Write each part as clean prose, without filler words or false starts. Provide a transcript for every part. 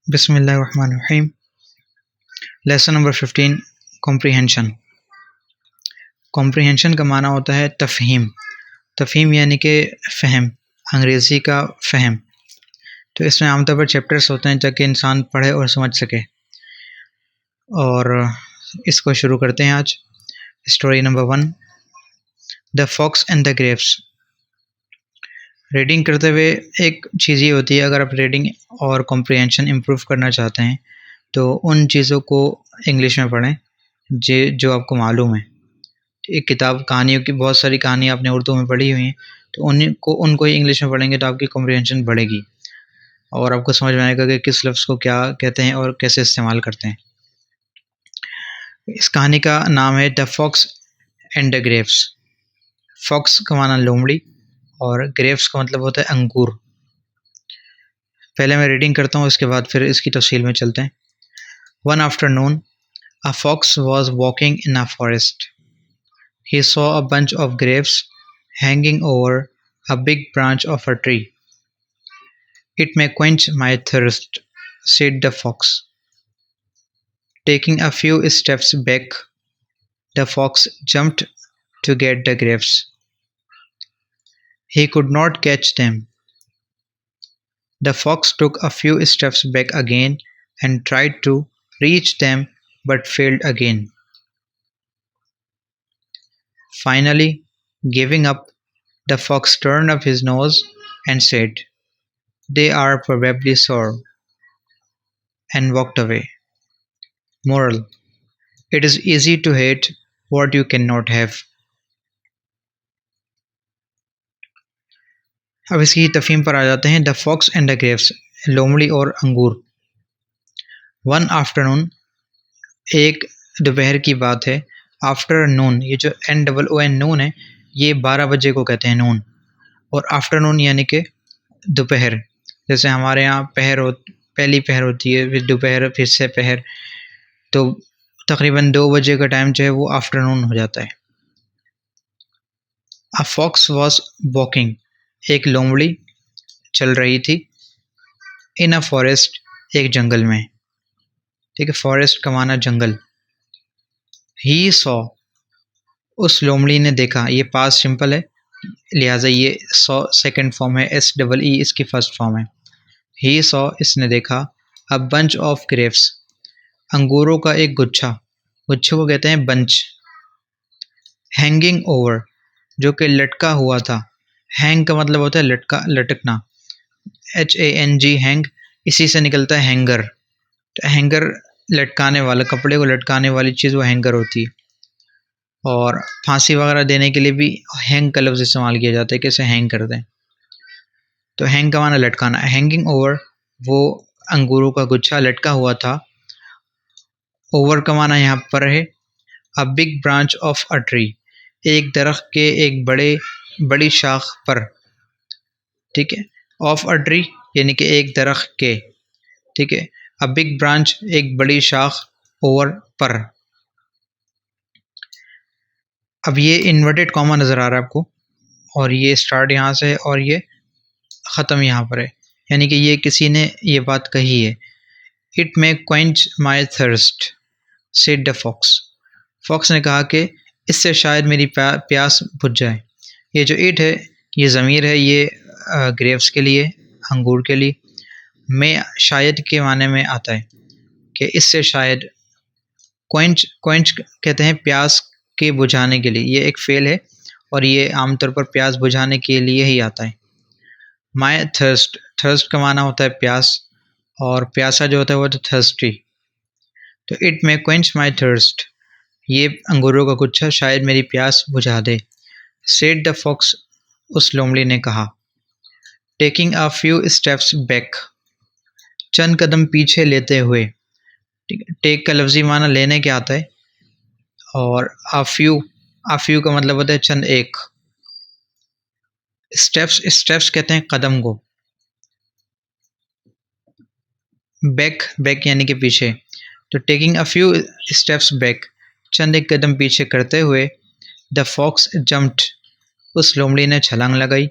बिस्मिल्लाहिर्रहमानिर्रहीम। Lesson number 15 comprehension. Comprehension का माना होता है तफ़हीम। तफ़हीम यानी कि फ़हम, अंग्रेज़ी का फ़हम। तो इसमें आमतौर पर चैप्टर्स होते हैं ताकि इंसान पढ़े और समझ सके। और इसको शुरू करते हैं आज। Story number 1, the fox and the grapes. Reading करते हुए एक चीज़ ये होती है, अगर आप रीडिंग और कॉम्प्रिहेंशन इम्प्रूव करना चाहते हैं तो उन चीज़ों को इंग्लिश में पढ़ें जो आपको मालूम है। एक किताब कहानियों की, बहुत सारी कहानियाँ आपने उर्दू में पढ़ी हुई हैं, तो उनको ही इंग्लिश में पढ़ेंगे तो आपकी कॉम्प्रिहेंशन बढ़ेगी और आपको समझ में आएगा कि किस लफ्ज़ को क्या कहते हैं और कैसे इस्तेमाल करते हैं। इस कहानी का नाम है the fox and the grapes. Fox का माना लोमड़ी और ग्रेप्स का मतलब होता है अंगूर। पहले मैं रीडिंग करता हूँ, उसके बाद फिर इसकी तफसील में चलते हैं। One afternoon a fox was walking in a forest. He saw a bunch of grapes hanging over a big branch of a tree. It may quench my thirst, said the fox. Taking a few steps back, the fox jumped to get the grapes. He could not catch them. The fox took a few steps back again and tried to reach them but failed again. Finally, giving up, the fox turned up his nose and said, "They are probably sour," and walked away. Moral: it is easy to hate what you cannot have. अब इसकी तफहीम पर आ जाते हैं। The fox and the grapes, लोमड़ी और अंगूर। One afternoon, एक दोपहर की बात है। आफ्टरनून, ये जो NOON नून है, ये 12 बजे को कहते हैं नून। और आफ्टरनून यानी कि दोपहर। जैसे हमारे यहाँ पहली पहर होती है, फिर दोपहर, फिर से पहर, तो तकरीबन 2 बजे का टाइम जो है वो आफ्टरनून हो जाता है। अ फॉक्स वॉज वॉकिंग, एक लोमड़ी चल रही थी। इन अ फॉरेस्ट, एक जंगल में। ठीक है, फॉरेस्ट का माना जंगल। ही सॉ, उस लोमड़ी ने देखा। ये पास्ट सिंपल है, लिहाजा ये सॉ सेकंड फॉर्म है, SEE इसकी फर्स्ट फॉर्म है। ही सॉ, इसने देखा। अ बंच ऑफ ग्रेप्स, अंगूरों का एक गुच्छा। गुच्छे को कहते हैं बंच। हैंगिंग ओवर, जो कि लटका हुआ था। हैंग का मतलब होता है लटका, लटकना। HANG, हैंग, इसी से निकलता है हैंगर। तो हैंगर लटकाने वाला, कपड़े को लटकाने वाली चीज़ वो हैंगर होती है। और फांसी वगैरह देने के लिए भी हैंग का लफ्ज़ इस्तेमाल किया जाता है कि इसे हैंग कर दें। तो हैंग का माना लटकाना। हैंगिंग ओवर, वो अंगूरों का गुच्छा लटका हुआ था। ओवर का माना यहाँ पर है a big branch of a tree, एक दरख्त के एक बड़ी शाख पर। ठीक है, ऑफ अ ट्री यानी कि एक दरख्त के। ठीक है, अ बिग ब्रांच, एक बड़ी शाख, ओवर, पर। अब ये इन्वर्टेड कॉमा नज़र आ रहा है आपको, और ये स्टार्ट यहाँ से है और ये ख़त्म यहाँ पर है, यानी कि ये किसी ने ये बात कही है। It may quench my thirst, said the fox. Fox ने कहा कि इससे शायद मेरी प्यास बुझ जाए। ये जो इट है, ये ज़मीर है, ये ग्रेप्स के लिए, अंगूर के लिए। मैं शायद के माने में आता है कि इससे शायद। क्वेंच, क्वेंच कहते हैं प्यास के बुझाने के लिए। ये एक फेल है और ये आमतौर पर प्यास बुझाने के लिए ही आता है। माई थर्स्ट, थर्स्ट का माना होता है प्यास, और प्यासा जो होता है वो तो थर्स्टी। तो it may quench my thirst, ये अंगूरों का गुच्छा शायद मेरी प्यास बुझा दे। सेड द फॉक्स, उस लोमड़ी ने कहा। Taking a few steps back, चंद कदम पीछे लेते हुए। टेक का लफ्ज़ी माना लेने के आता है, और अ फ्यू का मतलब होता है चंद एक। स्टेप्स, स्टेप्स कहते हैं कदम को। बैक यानी कि पीछे। तो taking a few steps back, चंद एक कदम पीछे करते हुए। द फॉक्स जम्प्ड, उस लोमड़ी ने छलांग लगाई।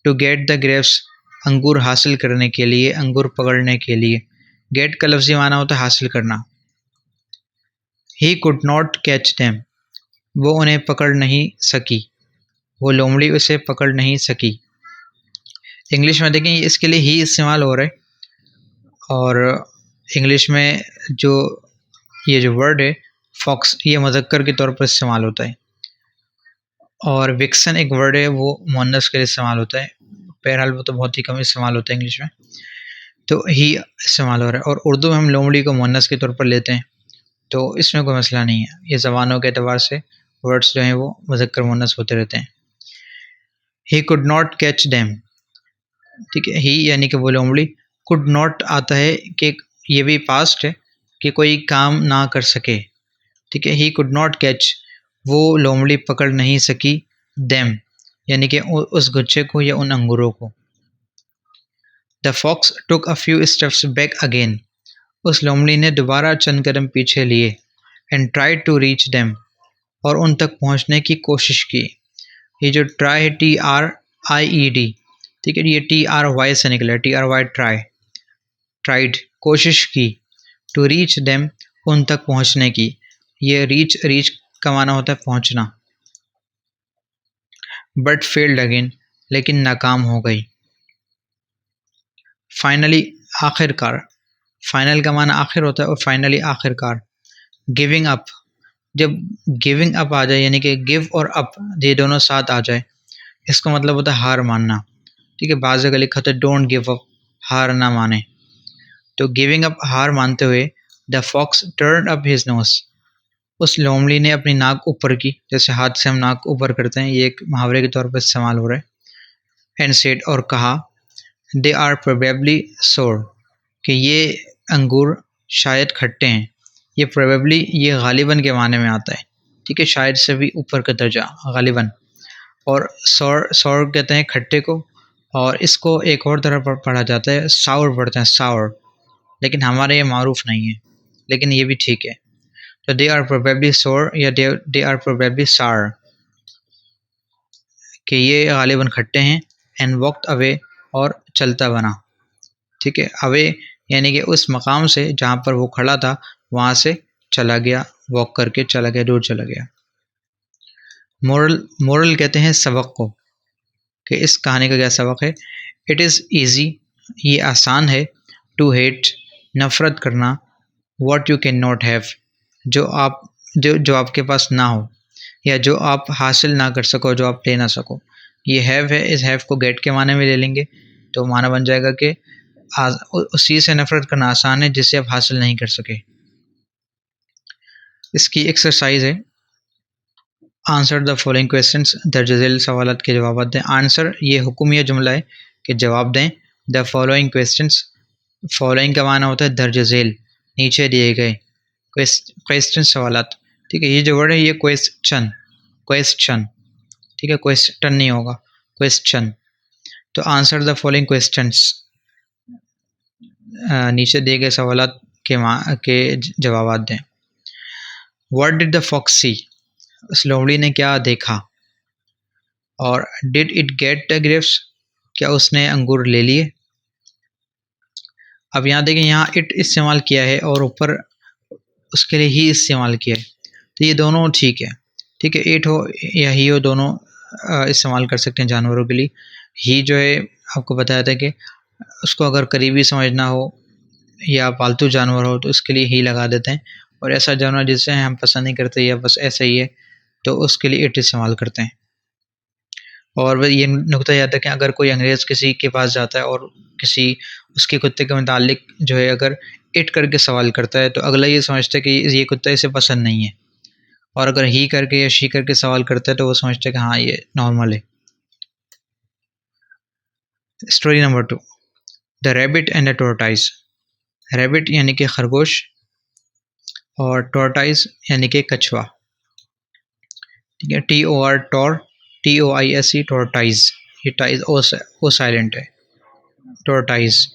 टू गेट द ग्रेप्स, अंगूर हासिल करने के लिए, अंगूर पकड़ने के लिए। गेट का लफ्ज़ी माना होता है हासिल करना। He could not catch them, वो उन्हें पकड़ नहीं सकी, वो लोमड़ी उसे पकड़ नहीं सकी। इंग्लिश में देखें इसके लिए ही इस्तेमाल हो रहा है, और इंग्लिश में जो ये जो वर्ड है फॉक्स, ये मुज़क्कर के तौर पर इस्तेमाल होता है, और विक्सन एक वर्ड है वो मुअन्नस के लिए इस्तेमाल होता है। बहरहाल वो तो बहुत ही कम इस्तेमाल होता है इंग्लिश में, तो ही इस्तेमाल हो रहा है। और उर्दू में हम लोमड़ी को मुअन्नस के तौर पर लेते हैं, तो इसमें कोई मसला नहीं है। ये ज़बानों के अतबार से वर्ड्स जो हैं वो मुज़क्कर मुअन्नस होते रहते हैं। He could not catch them, ठीक है, ही यानी कि वो लोमड़ी, कुड नॉट आता है कि ये भी पास्ट है कि कोई काम ना कर सके, ठीक है। ही कुड नॉट कैच, वो लोमड़ी पकड़ नहीं सकी, देम यानी कि उस गुच्छे को या उन अंगूरों को। The fox took a few steps back again, उस लोमड़ी ने दोबारा चंद कदम पीछे लिए। And tried to reach them, और उन तक पहुंचने की कोशिश की। ये जो ट्राई है TRIED, ठीक है, ये TRY से निकला, TRY ट्राई, ट्राइड कोशिश की, टू रीच देम उन तक पहुंचने की। ये रीच का माना होता है पहुंचना। बट फेल्ड अगेन, लेकिन नाकाम हो गई। फाइनली आखिरकार, फाइनल का माना आखिर होता है और फाइनली आखिरकार। गिविंग अप, जब गिविंग अप आ जाए यानी कि गिव और अप ये दोनों साथ आ जाए, इसका मतलब होता है हार मानना, ठीक है। बाज़ जगह लिखा था डोंट गिव अप, हार ना माने। तो गिविंग अप हार मानते हुए, the fox turn up his nose, उस लोमड़ी ने अपनी नाक ऊपर की, जैसे हाथ से हम नाक ऊपर करते हैं, ये एक मुहावरे के तौर पर इस्तेमाल हो रहा है। एंड सेड, और कहा, दे आर प्रोबेबली सोर, कि ये अंगूर शायद खट्टे हैं। ये प्रोबेबली ये गालिबन के माने में आता है, ठीक है, शायद से भी ऊपर का दर्जा गालिबन। और सौर कहते हैं खट्टे को, और इसको एक और तरह पर पढ़ा जाता है साउर पढ़ते हैं, साउर, लेकिन हमारे ये मारूफ नहीं है, लेकिन ये भी ठीक है। तो दे आर प्रोबेबली सोर या दे आर प्रोबेबली सार, कि ये गालिबन खट्टे हैं। एंड वॉकड अवे, और चलता बना, ठीक है। अवे यानी कि उस मकाम से जहाँ पर वो खड़ा था वहाँ से चला गया, वॉक करके चला गया, दूर चला गया। मोरल कहते हैं सबक को, कि इस कहानी का क्या सबक है। इट इज़ ईजी, ये आसान है, टू हेट, नफ़रत करना, what you can not have, जो आपके पास ना हो, या जो आप हासिल ना कर सको, जो आप ले ना सको। ये हैव है, इस हैव को गेट के माने में ले लेंगे तो माना बन जाएगा कि उस चीज़ से नफ़रत करना आसान है जिसे आप हासिल नहीं कर सके। इसकी एक्सरसाइज है, आंसर द फॉलोइंग क्वेश्चंस, दर्ज झेल सवालात के जवाब दें। आंसर ये हुक्म या जुमला है कि जवाब दें। द फॉलोइंग क्वेश्चंस, फॉलोइंग का माना होता है दर्ज झेल, नीचे दिए गए। क्वेश्चन सवालात, ठीक है, ये जो वर्ड है ये क्वेश्चन, ठीक है, क्वेश्चन नहीं होगा, क्वेश्चन। तो आंसर द फॉलोइंग क्वेश्चंस, नीचे दिए गए सवालात के जवाब दें। व्हाट डिड द फॉक्स सी, उस लोमड़ी ने क्या देखा। और did it get the grapes, क्या उसने अंगूर ले लिए। अब यहाँ देखें, यहाँ इट इस्तेमाल किया है और ऊपर उसके लिए ही इस्तेमाल किया है, तो ये दोनों ठीक है, ठीक है, इट हो या ही हो, दोनों इस्तेमाल कर सकते हैं जानवरों के लिए। ही जो है आपको बताया था कि उसको अगर करीबी समझना हो या पालतू जानवर हो तो उसके लिए ही लगा देते हैं, और ऐसा जानवर जिसे हम पसंद नहीं करते या बस ऐसा ही है तो उसके लिए इट इस्तेमाल करते हैं। और वह ये नुकता याद रखें, अगर कोई अंग्रेज़ किसी के पास जाता है और किसी उसके कुत्ते के मुतालिक जो है अगर इट करके सवाल करता है तो अगला ये समझता है कि ये कुत्ता इसे पसंद नहीं है, और अगर ही करके या शी करके सवाल करता है तो वो समझता है कि हाँ ये नॉर्मल है। Story number 2, the rabbit and the tortoise. Rabbit यानी कि खरगोश और टोरटाइज यानी कि कछुआ, ठीक है, TOR टॉर, TOISE टोरटाइज, ये टाइज ओ साइलेंट है, टोरटाइज।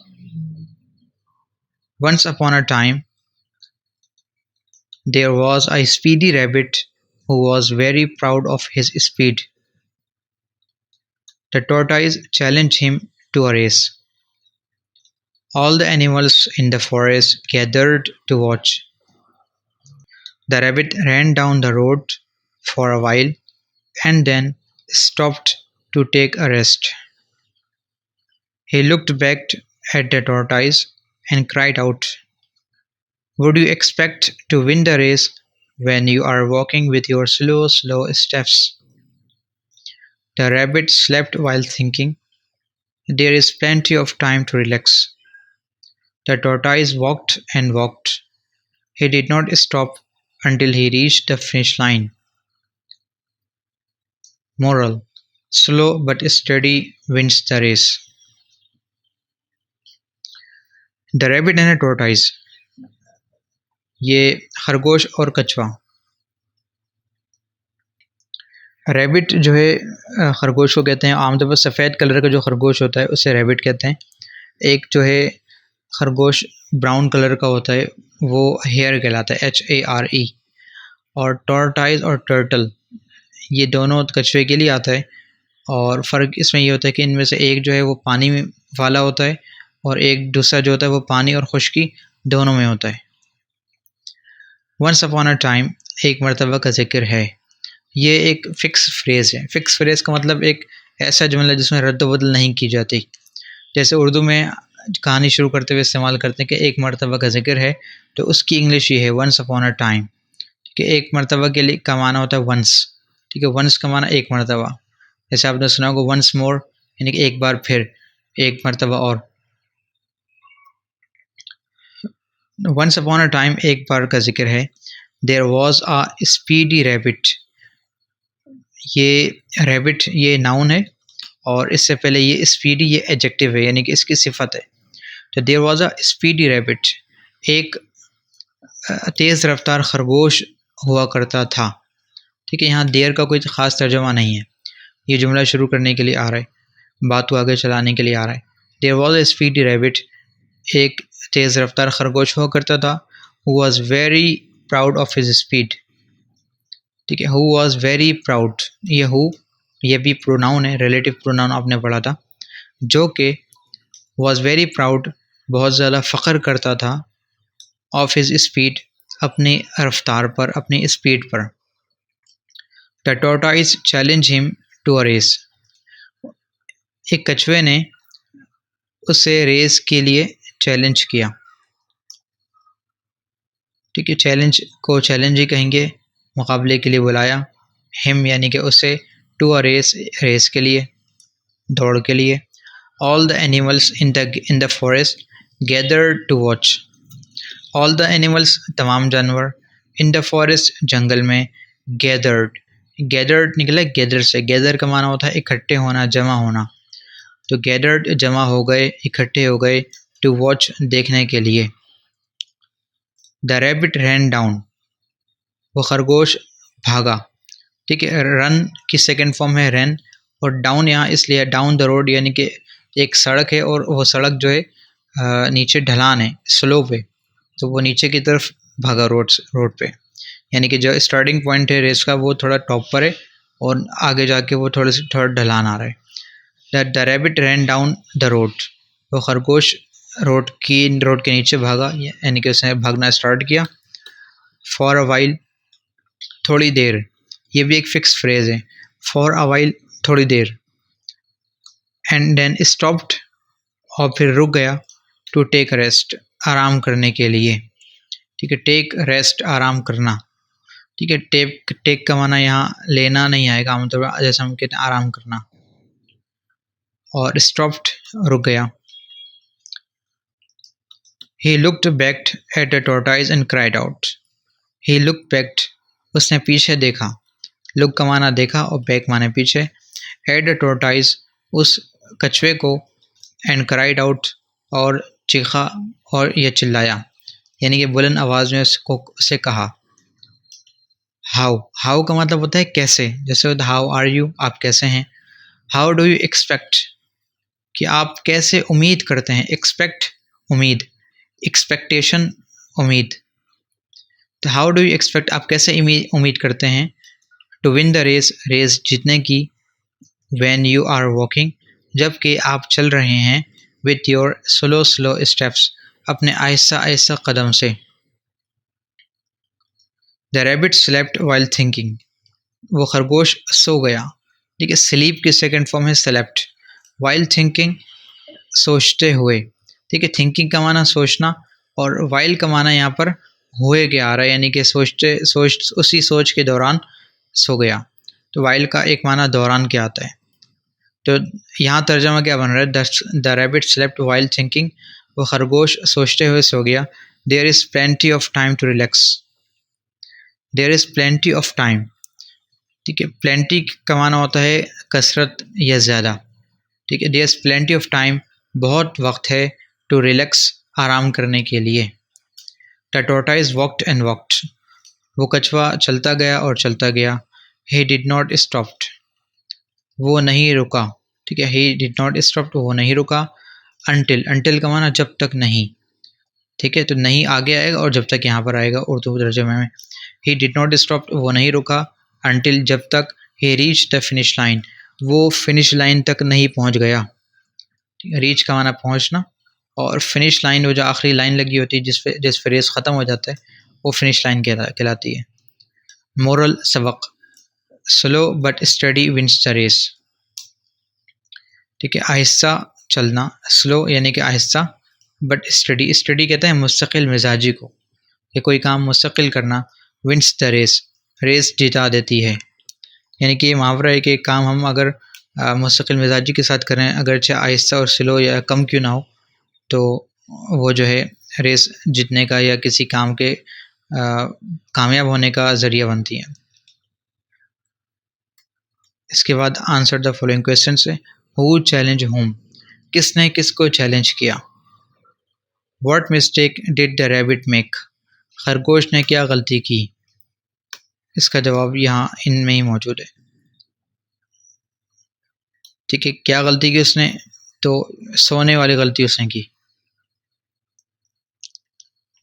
Once upon a time, there was a speedy rabbit who was very proud of his speed. The tortoise challenged him to a race. All the animals in the forest gathered to watch. The rabbit ran down the road for a while and then stopped to take a rest. He looked back at the tortoise and cried out, "Would you expect to win the race when you are walking with your slow, slow steps?" The rabbit slept while thinking, "There is plenty of time to relax." The tortoise walked and walked. He did not stop until he reached the finish line. Moral: slow but steady wins the race. The rabbit and the tortoise. ये खरगोश और कछुआ। Rabbit जो है खरगोश को कहते हैं, आमतौर पर सफ़ेद कलर का जो खरगोश होता है उसे रैबिट कहते हैं। एक जो है खरगोश ब्राउन कलर का होता है वो हेयर कहलाता है, HARE। और टॉर्टाइज और टर्टल ये दोनों कछुए के लिए आता है, और फ़र्क इसमें ये होता है कि इनमें से एक जो है वो पानी में वाला होता है और एक दूसरा जो होता है वो पानी और खुश्की दोनों में होता है। वंस अपॉन अ टाइम, एक मरतबा का जिक्र है। ये एक फ़िक्स फ्रेज़ है। फ़िक्स फ्रेज़ का मतलब एक ऐसा जुमला जिसमें रद्द-बदल नहीं की जाती। जैसे उर्दू में कहानी शुरू करते हुए इस्तेमाल करते हैं कि एक मरतबा का जिक्र है, तो उसकी इंग्लिश ये है वंस अपॉन अ टाइम। ठीक है, एक मरतबा के लिए का माना होता है वंस। ठीक है, वंस का माना एक मरतबा। जैसे आपने सुना होगा वंस मोर, यानी कि एक बार फिर, एक मरतबा और। वंस अपॉन अ टाइम एक बार का जिक्र है। There was a speedy rabbit. ये रैबिट ये नाउन है और इससे पहले ये स्पीडी ये एडजेक्टिव है, यानी कि इसकी सिफत है। तो there was a speedy rabbit, एक तेज़ रफ्तार खरगोश हुआ करता था। ठीक है, यहाँ देयर का कोई ख़ास तर्जुमा नहीं है, ये जुमला शुरू करने के लिए आ रहा है, बात को आगे चलाने के लिए आ रहा है। There was a speedy rabbit, एक तेज़ रफ्तार खरगोश हुआ करता था। Who was very proud of his speed. ठीक है, हु वॉज वेरी प्राउड, ये हु ये भी प्रोनाउन है, रिलेटिव प्रोनाउन आपने पढ़ा था, जो कि वॉज वेरी प्राउड बहुत ज़्यादा फ़ख्र करता था, ऑफ हिज स्पीड अपनी रफ्तार पर, अपनी स्पीड पर। The tortoise challenge him to a race, एक कछुए ने उसे रेस के लिए चैलेंज किया। ठीक है, चैलेंज को चैलेंज ही कहेंगे, मुकाबले के लिए बुलाया। हिम यानी कि उसे, टू अ रेस रेस के लिए, दौड़ के लिए। All the animals in the forest gathered to watch. All the animals तमाम जानवर, इन द फॉरेस्ट जंगल में, गैदर्ड गैदर्ड निकला गैदर से। गैदर का माना होता है इकट्ठे होना, जमा होना। तो गैदर्ड जमा हो गए, इकट्ठे हो गए, टू वॉच देखने के लिए। द रैबिट रैन डाउन, वो खरगोश भागा। ठीक है, रन की सेकंड फॉर्म है रैन, और डाउन यहाँ इसलिए डाउन द रोड, यानी कि एक सड़क है और वो सड़क जो है नीचे ढलान है, स्लोप है, तो वो नीचे की तरफ भागा रोड पे। यानी कि जो स्टार्टिंग पॉइंट है रेस का वो थोड़ा टॉप पर है और आगे जाके वो थोड़ा ढलान आ रहा है। The rabbit rain down the road, वो खरगोश रोड के नीचे भागा, यानी कि उसने भागना स्टार्ट किया। फॉर अ वाइल, थोड़ी देर, ये भी एक फिक्स फ्रेज है। फॉर अ वाइल, थोड़ी देर। एंड देन स्टॉप्ड, और फिर रुक गया। टू टेक रेस्ट, आराम करने के लिए। ठीक है, टेक रेस्ट, आराम करना। ठीक है, टेक का माना यहाँ लेना नहीं आएगा आमतौर पर, जैसे हम कहते हैं आराम करना। और स्टॉप्ड, रुक गया। He looked back at the tortoise and cried out. He looked back, उसने पीछे देखा। Look का माना देखा और back माने पीछे। At the tortoise, उस कछुए को, and cried out, और चीखा और यह चिल्लाया, यानी कि बुलंद आवाज़ में उसे कहा। हाउ का मतलब होता है कैसे, जैसे होता है हाउ आर यू, आप कैसे हैं। हाउ डू यू एक्सपेक्ट, कि आप कैसे उम्मीद करते हैं। एक्सपेक्ट उम्मीद, एक्सपेक्टेशन उम्मीद। तो हाउ डू यू एक्सपेक्ट, आप कैसे उम्मीद करते हैं। To win the race, race जीतने की। व्हेन यू आर वॉकिंग, जबकि आप चल रहे हैं। With your slow slow steps, अपने आहिस्ता आहिस्ता कदम से। The rabbit slept while thinking, वो खरगोश सो गया। ठीक है, स्लीप की सेकंड फॉर्म है स्लेप्ट। वाइल थिंकिंग, सोचते हुए। ठीक है, थिंकिंग का माना सोचना, और वाइल का माना यहाँ पर हुए के आ रहा है, यानी कि उसी सोच के दौरान सो गया। तो वाइल का एक माना दौरान क्या आता है। तो यहाँ तर्जमा क्या बन रहा है, the rabbit slept while thinking, वो खरगोश सोचते हुए सो गया। There is plenty of time to relax, there is plenty of time. ठीक है, प्लेंटी का माना होता है कसरत या ज़्यादा। ठीक है, there is plenty of time, बहुत वक्त है, टू रिलैक्स, आराम करने के लिए। The tortoise walked and walked, वो कछुआ चलता गया और चलता गया। ही डिड नॉट स्टॉप्ड, वो नहीं रुका। ठीक है, ही डिड नॉट स्टॉप, वो नहीं रुका। अनटिल, अनटिल का माना जब तक नहीं। ठीक है, तो नहीं आगे आएगा और जब तक यहाँ पर आएगा उर्दू तर्जुमे में। ही डिड नॉट स्टॉप, वो नहीं रुका। अनटिल, जब तक। ही रीच द फिनिश लाइन, वो फिनिश लाइन तक नहीं पहुँच गया। रीच का माना पहुँचना, और फिनिश लाइन वो जो आखिरी लाइन लगी होती है जिस पे रेस ख़त्म हो जाता है, वो फिनिश लाइन कहलाती है। मोरल सबक, slow but steady wins the race. ठीक है, आहिस्ता चलना, स्लो यानी कि आहिस्ता, बट स्टडी, स्टडी कहते हैं मुस्तकिल मिजाजी को, कि कोई काम मुस्तकिल करना। विंस द रेस, रेस जिता देती है। यानी कि ये मुहावरा है कि एक काम हम अगर मुस्तकिल मिजाजी के साथ करें, अगरचे आहिस्ता और स्लो या कम क्यों ना हो, तो वो जो है रेस जीतने का या किसी काम के कामयाब होने का ज़रिया बनती है। इसके बाद आंसर द फॉलोइंग क्वेश्चन से। हु चैलेंज होम, किसने किसको चैलेंज किया। What mistake did the rabbit make, खरगोश ने क्या गलती की। इसका जवाब यहाँ इनमें ही मौजूद है। ठीक है, क्या गलती की उसने, तो सोने वाली गलती उसने की।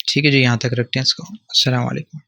ठीक है जी, यहाँ तक रखते हैं इसको। अस्सलाम वालेकुम।